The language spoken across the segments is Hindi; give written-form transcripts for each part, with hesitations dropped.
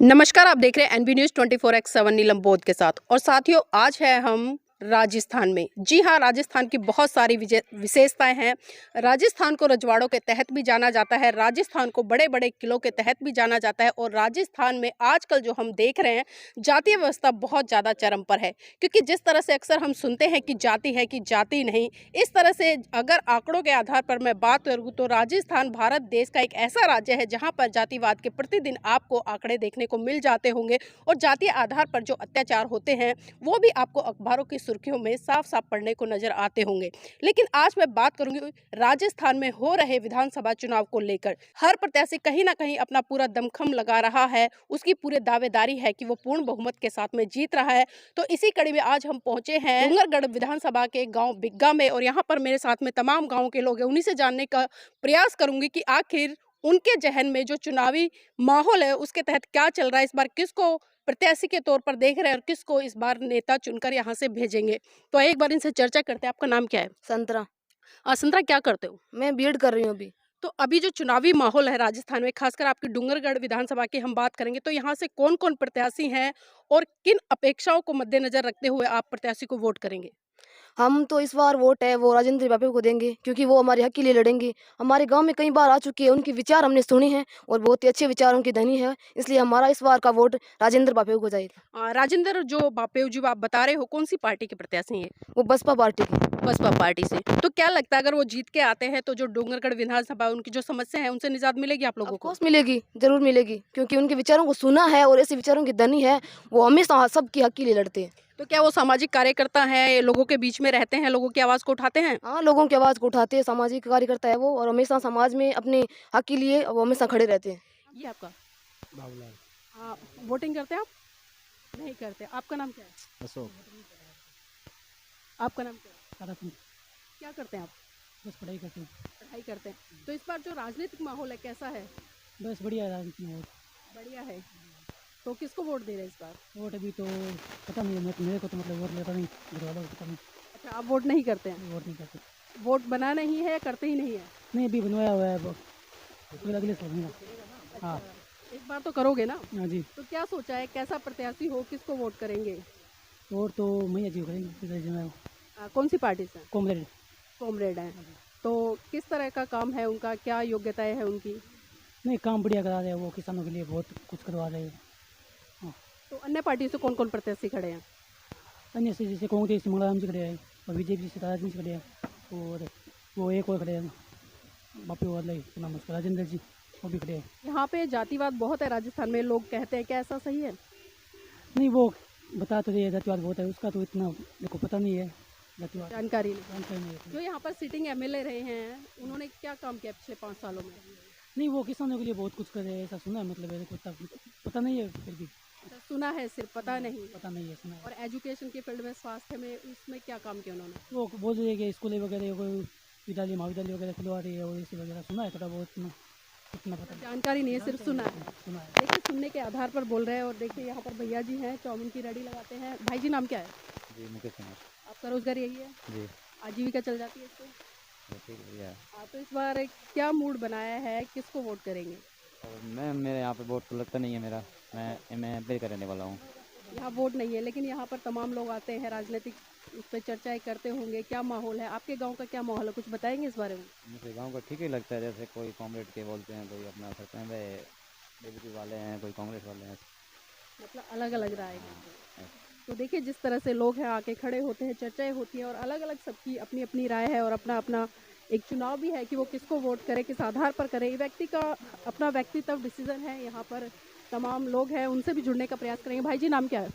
नमस्कार, आप देख रहे हैं एनबी न्यूज़ 24x7 नीलम बोध के साथ। और साथियों, आज है हम राजस्थान में। जी हाँ, राजस्थान की बहुत सारी विशेषताएं हैं। राजस्थान को रजवाड़ों के तहत भी जाना जाता है, राजस्थान को बड़े बड़े किलों के तहत भी जाना जाता है। और राजस्थान में आजकल जो हम देख रहे हैं, जातीय व्यवस्था बहुत ज़्यादा चरम पर है। क्योंकि जिस तरह से अक्सर हम सुनते हैं कि जाति है कि जाति नहीं, इस तरह से अगर आंकड़ों के आधार पर मैं बात करूँ तो राजस्थान भारत देश का एक ऐसा राज्य है जहाँ पर जातिवाद के प्रतिदिन आपको आंकड़े देखने को मिल जाते होंगे। और जातीय आधार पर जो अत्याचार होते हैं वो भी आपको अखबारों की सुर्खियों में साफ साफ पढ़ने को नजर आते होंगे। लेकिन आज मैं बात करूंगी राजस्थान में हो रहे विधानसभा चुनाव को लेकर। हर प्रत्याशी कहीं ना कहीं अपना पूरा दमखम लगा रहा है, उसकी पूरे दावेदारी है कि वो पूर्ण बहुमत के साथ में जीत रहा है। तो इसी कड़ी में आज हम पहुंचे हैं डूंगरगढ़ विधानसभा के गांव बिग्गा में, और यहाँ पर मेरे साथ में तमाम गाँव के लोग हैं। उन्हीं से जानने का प्रयास करूंगी कि आखिर उनके जहन में जो चुनावी माहौल है उसके तहत क्या चल रहा है, इस बार किसको प्रत्याशी के तौर पर देख रहे हैं और किसको इस बार नेता चुनकर यहाँ से भेजेंगे। तो एक बार इनसे चर्चा करते हैं। आपका नाम क्या है? संतरा। संतरा, क्या करते हो? मैं बीएड कर रही हूँ अभी। तो अभी जो चुनावी माहौल है राजस्थान में, खासकर आपकी डूंगरगढ़ विधानसभा की हम बात करेंगे, तो यहाँ से कौन कौन प्रत्याशी हैं और किन अपेक्षाओं को मद्देनजर रखते हुए आप प्रत्याशी को वोट करेंगे? हम तो इस बार वोट है वो राजेंद्र बापे को देंगे क्योंकि वो हमारे हक के लिए लड़ेंगे। हमारे गांव में कई बार आ चुके हैं, उनके विचार हमने सुने हैं और बहुत ही अच्छे विचारों की धनी है, इसलिए हमारा इस बार का वोट राजेंद्र बापे को जाएगा। राजेंद्र जो बापेव जी आप बता रहे हो, कौन सी पार्टी के प्रत्याशी हैं? वो बसपा पार्टी की। बसपा पार्टी से। तो क्या लगता है अगर वो जीत के आते हैं तो जो डूंगरगढ़ विधानसभा उनकी जो समस्या है उनसे निजात मिलेगी आप लोगों को? ऑफकोर्स मिलेगी, जरूर मिलेगी, क्योंकि उनके विचारों को सुना है और ऐसे विचारों की धनी है। वो हमेशा सबकी हक के लिए लड़ते हैं। तो क्या वो सामाजिक कार्यकर्ता हैं, लोगों के बीच में रहते हैं, लोगों की आवाज़ को उठाते हैं? हाँ, लोगों की आवाज़ को उठाते हैं, सामाजिक कार्यकर्ता है वो और हमेशा समाज में अपने हक के लिए वो हमेशा खड़े रहते हैं। ये आपका बाबूलाल। हाँ, वोटिंग करते हैं आप? नहीं करते। आपका नाम क्या है? अशोक। आपका नाम क्या है? क्या करते हैं आप? बस पढ़ाई करते हैं। पढ़ाई करते हैं। तो इस बार जो राजनीतिक माहौल है कैसा है? बस बढ़िया है राजनीति में। बढ़िया है। तो किसको वोट दे रहे हैं इस बार? वोट अभी तो पता नहीं है, मेरे को तो मतलब वोट लेता नहीं, घर वालों को पता नहीं। अच्छा, आप वोट नहीं करते हैं? वोट नहीं करते। वोट बनाना ही है या करते ही नहीं है? नहीं, अभी बनवाया हुआ है वो, फिर अगले साल होगा। हाँ। इस बार तो करोगे ना? हाँ जी। तो क्या सोचा है, कैसा प्रत्याशी हो, किसको वोट करेंगे? वोट तो मैया जी करेंगे। कौन सी पार्टी से? कॉमरेड। कॉमरेड है। तो किस तरह का काम है उनका, क्या योग्यताएं हैं उनकी? नहीं, काम बढ़िया करा रहे हैं वो, किसानों के लिए बहुत कुछ करवा रहे हैं। हाँ। तो अन्य पार्टियों से कौन कौन प्रत्याशी खड़े हैं? अन्य से जैसे कांग्रेस से मंगलाराम जी खड़े हैं और बीजेपी से राजन जी खड़े हैं और वो एक और खड़े हैं, बापी वाले नाम उसका राजेंद्र जी, वो भी खड़े हैं। यहाँ पे जातिवाद बहुत है राजस्थान में, लोग कहते हैं, क्या ऐसा सही है? नहीं, वो बता तो रही है जातिवाद बहुत है, उसका तो इतना देखो पता नहीं है। जातिवाद जानकारी नहीं। जानकारी नहीं है। जो यहाँ पर सिटिंग एमएलए रहे हैं, उन्होंने क्या काम किया पिछले 5 सालों में? नहीं, वो किसानों के लिए बहुत कुछ कर रहे हैं, ऐसा सुना है, मतलब है पता नहीं है, फिर भी अच्छा, सुना है, सिर्फ पता नहीं। पता नहीं है, सुना है। और एजुकेशन के फील्ड में, स्वास्थ्य में, उसमें क्या काम किया उन्होंने? वो बोल रही है कि स्कूलें वगैरह कोई विद्यालय महाविद्यालय वगैरह खुलवा रही है और इसी वगैरह सुना है, थोड़ा बहुत इतना पता नहीं। जानकारी नहीं है, सिर्फ सुना है। सुना है। देखिए, सुनने के आधार पर बोल रहे हैं। और देखिए यहाँ पर भैया जी हैं, चाउमीन की रेडी लगाते हैं। भाई जी, नाम क्या है? जी, मुकेश कुमार। आपका रोजगार यही है? जी, आजीविका चल जाती है इससे? ठीक है भैया। हाँ, तो इस बार क्या मूड बनाया है, किसको वोट करेंगे? और मेरे यहाँ पे वोट तो लगता नहीं है मेरा, मैं एमपी का रहने वाला हूँ। यहाँ वोट नहीं है, लेकिन यहाँ पर तमाम लोग आते हैं, राजनीतिक उस पर चर्चाएं करते होंगे। क्या माहौल है आपके गांव का, क्या माहौल है, कुछ बताएंगे इस बारे में? मुझे गांव का ठीक ही लगता है, जैसे कोई कॉमरेड के बोलते हैं, कोई अपना सरपंच है, बीजेपी वाले हैं, कोई कांग्रेस वाले हैं। मतलब अलग अलग राय है। तो देखिए, जिस तरह से लोग हैं आके खड़े होते हैं, चर्चाएं होती हैं और अलग अलग सबकी अपनी अपनी राय है और अपना अपना एक चुनाव भी है कि वो किसको वोट करे, किस आधार पर करे। व्यक्ति का अपना व्यक्तित्व डिसीजन है। यहाँ पर तमाम लोग हैं, उनसे भी जुड़ने का प्रयास करेंगे। भाई जी, नाम क्या है?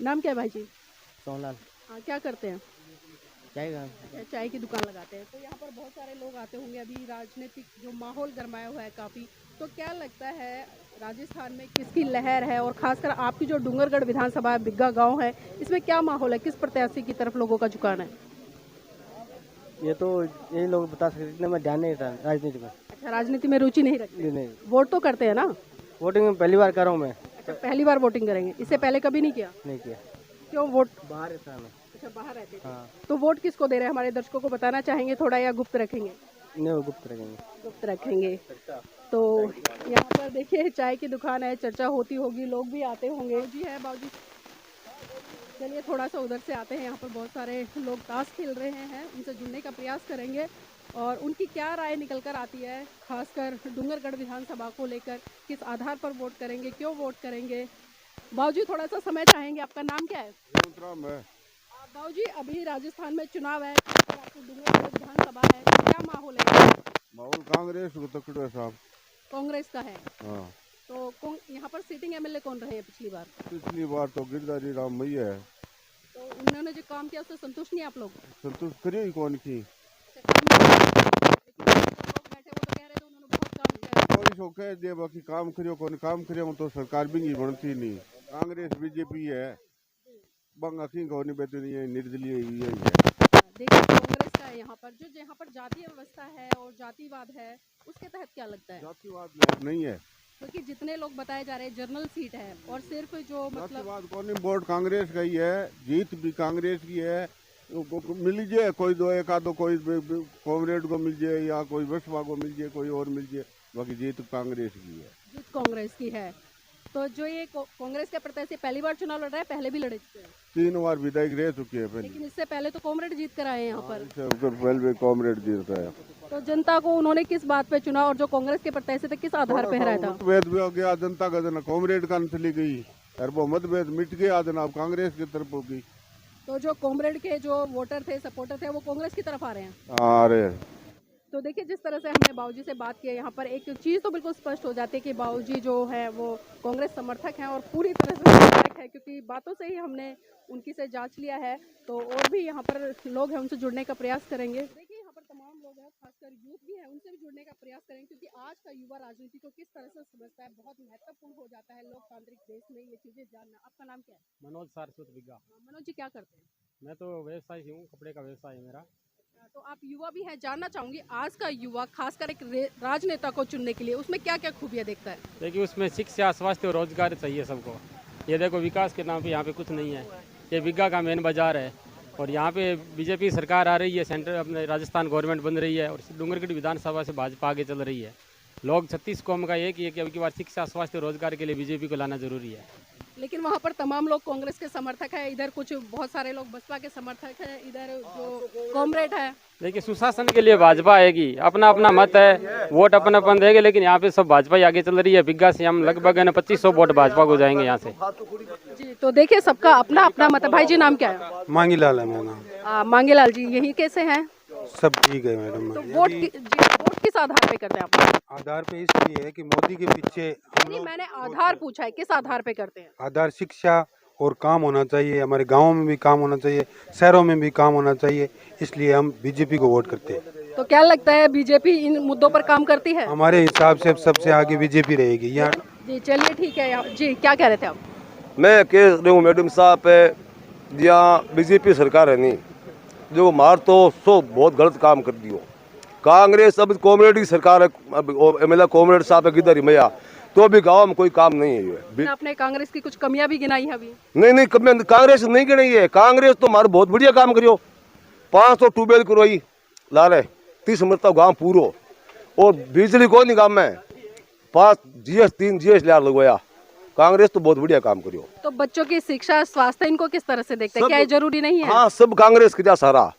नाम क्या है भाई जी? सोनलाल। हाँ, क्या करते हैं? चाय की दुकान लगाते हैं। तो यहाँ पर बहुत सारे लोग आते होंगे। अभी राजनीतिक जो माहौल गरमाया हुआ है काफ़ी, तो क्या लगता है राजस्थान में किसकी लहर है? और खासकर आपकी जो डूंगरगढ़ विधानसभा बिग्गा गांव है, इसमें क्या माहौल है, किस प्रत्याशी की तरफ लोगों का झुकान है? ये तो यही लोग बता सकते, इतना मैं ध्यान नहीं था राजनीति में। अच्छा, राजनीति में रुचि नहीं रखते? नहीं, वोट तो करते हैं ना? वोटिंग में पहली बार कर रहा हूँ मैं। अच्छा, पहली बार वोटिंग करेंगे, इससे पहले कभी नहीं किया? नहीं किया, क्यों? वोट बाहर रहता मैं। अच्छा, बाहर रहते थे। हाँ। तो वोट किसको दे रहे हैं, हमारे दर्शकों को बताना चाहेंगे थोड़ा, या गुप्त रखेंगे? नहीं, वो गुप्त रखेंगे। गुप्त रखेंगे। तो यहाँ पर देखिए चाय की दुकान है, चर्चा होती होगी, लोग भी आते होंगे। जी है बाबूजी, चलिए थोड़ा सा उधर से आते हैं। यहाँ पर बहुत सारे लोग ताश खेल रहे हैं, उनसे जुड़ने का प्रयास करेंगे और उनकी क्या राय निकल कर आती है, खासकर डूंगरगढ़ विधानसभा को लेकर, किस आधार पर वोट करेंगे, क्यों वोट करेंगे। बाबूजी थोड़ा सा समय चाहेंगे, आपका नाम क्या है? बाबूजी अभी राजस्थान में चुनाव है, खासकर आपको डूंगरगढ़ विधानसभा है, क्या माहौल है? माहौल कांग्रेस को तकड़ो है साहब। कांग्रेस का है। हाँ, तो यहाँ पर सीटिंग एमएलए कौन रहे हैं पिछली बार? पिछली बार तो गिरधारी राम मैया है। तो उन्होंने जो काम किया उससे संतुष्ट नहीं आप लोग? संतुष्ट करिए ही कौन की। लेकिन जो लोग बैठे वो तो कह रहे थे उन्होंने बहुत काम किया है। कोई सो कह दे बाकी काम करियो कौन काम करियो तो सरकार भी नहीं बनती नहीं। कांग्रेस बीजेपी है बंगा की कौन बेहतर नहीं है, निर्दलीय ही है। देखिए कांग्रेस का है यहाँ पर, जो यहाँ पर जातीय व्यवस्था है और जातिवाद है, उसके तहत क्या लगता है? जातिवाद नहीं है। क्योंकि जितने लोग बताए जा रहे हैं जनरल सीट है और सिर्फ जो मतलब जातिवाद कौन वोट कांग्रेस का ही है, जीत भी कांग्रेस की है। मिल जाए कोई दो एक आधो कोई कॉमरेड को मिल जाए या कोई बसपा को मिल जाए, कोई और मिल जाए, बाकी जीत कांग्रेस की है। जीत कांग्रेस की है। तो जो ये कांग्रेस के प्रत्याशी पहली बार चुनाव लड़ रहे हैं, पहले भी लड़े चुके हैं, 3 बार विधायक रह चुके हैं पहले। लेकिन इससे पहले तो कॉमरेड जीत कर आए हैं यहाँ पर। इससे पहले कॉमरेड जीतता है। तो जनता को उन्होंने किस बात पे चुना और जो कांग्रेस के प्रत्याशी थे किस आधार पे हराया था? मतभेद भी हो गया, जनता का जना कॉमरेड का चली गई और वो मतभेद मिट गया, जना अब कांग्रेस की तरफ होगी। तो जो कॉमरेड के जो वोटर थे, सपोर्टर थे, वो कांग्रेस की तरफ आ रहे हैं। आ रहे। तो देखिए जिस तरह से हमने बाबूजी से बात की है, यहाँ पर एक चीज़ तो बिल्कुल स्पष्ट हो जाती है कि बाबूजी जो है वो कांग्रेस समर्थक हैं और पूरी तरह से समर्थक है, क्योंकि बातों से ही हमने उनकी से जांच लिया है। तो और भी यहाँ पर लोग हैं, उनसे जुड़ने का प्रयास करेंगे। देखिए यहाँ पर तमाम लोग हैं, खासकर यूथ भी है, उनसे भी जुड़ने का प्रयास करेंगे, क्योंकि आज का युवा राजनीति को किस तरह से समझता है, बहुत महत्वपूर्ण हो जाता है लोकतांत्रिक देश में ये चीज़ें जानना। आपका नाम क्या है? मनोज सारस्वत बिग्गा। मनोज जी क्या करते हैं? मैं तो व्यवसायी हूँ, कपड़े का व्यवसाय है मेरा। तो आप युवा भी हैं, जानना चाहूंगी आज का युवा खासकर एक राजनेता को चुनने के लिए उसमें क्या क्या खूबियां देखता है? देखिए उसमें शिक्षा, स्वास्थ्य और रोजगार चाहिए सबको। ये देखो विकास के नाम पे यहाँ पे कुछ नहीं है। ये बिग्गा का मेन बाजार है और यहाँ पे बीजेपी सरकार आ रही है, सेंटर अपने राजस्थान गवर्नमेंट बन रही है और डूंगरगढ़ विधानसभा से भाजपा आगे चल रही है। लोग 36 कौम का एक ही है कि अब की बार शिक्षा, स्वास्थ्य और रोजगार के लिए बीजेपी को लाना जरूरी है। लेकिन वहाँ पर तमाम लोग कांग्रेस के समर्थक है, इधर कुछ बहुत सारे लोग बसपा के समर्थक है, इधर जो कॉमरेड है। देखिए सुशासन के लिए भाजपा आएगी, अपना अपना मत है, वोट अपन अपन देंगे, लेकिन यहाँ पे सब भाजपा ही आगे चल रही है। बिग्गा से हम लगभग 2500 वोट भाजपा को जाएंगे यहाँ से। जी तो देखिए सबका अपना अपना मत है। भाई जी नाम क्या है? मांगीलाल है मेरा नाम। मांगेलाल जी यही कैसे हैं? सब ठीक है मैडम। तो वोट किस आधार पे करते हैं आप? आधार पे इसलिए है कि मोदी के पीछे नहीं, मैंने आधार पूछा है, किस आधार पे करते हैं? आधार शिक्षा और काम होना चाहिए, हमारे गाँव में भी काम होना चाहिए, शहरों में भी काम होना चाहिए, इसलिए हम बीजेपी को वोट करते हैं। तो क्या लगता है बीजेपी इन मुद्दों पर काम करती है? हमारे हिसाब से सबसे आगे बीजेपी रहेगी यहाँ। जी चलिए ठीक है। जी क्या कह रहे थे आप? मैं कह रही हूँ मैडम साहब जहाँ बीजेपी सरकार है नहीं जो मार तो सो बहुत गलत काम कर दियो। कांग्रेस अब कॉमरेड की सरकार है, एमएलए कॉमरेड साहब है गिरधारी मैया, तो अभी गांव में कोई काम नहीं है। ये आपने कांग्रेस की कुछ कमियां भी गिनाई है अभी? नहीं कमियां कांग्रेस नहीं गिनाई है। कांग्रेस तो हमारा बहुत बढ़िया काम करियो। 500 ट्यूबवेल करवाई ला रहे 30 मरता गाँव पूरो और बिजली को नहीं गाँव में 5 GS 3 GS लार लगवाया। कांग्रेस तो बहुत बढ़िया काम करियो। तो बच्चों की शिक्षा, स्वास्थ्य इनको किस तरह से देखते हैं? क्या ये जरूरी नहीं है? हाँ सब कांग्रेस किया सारा।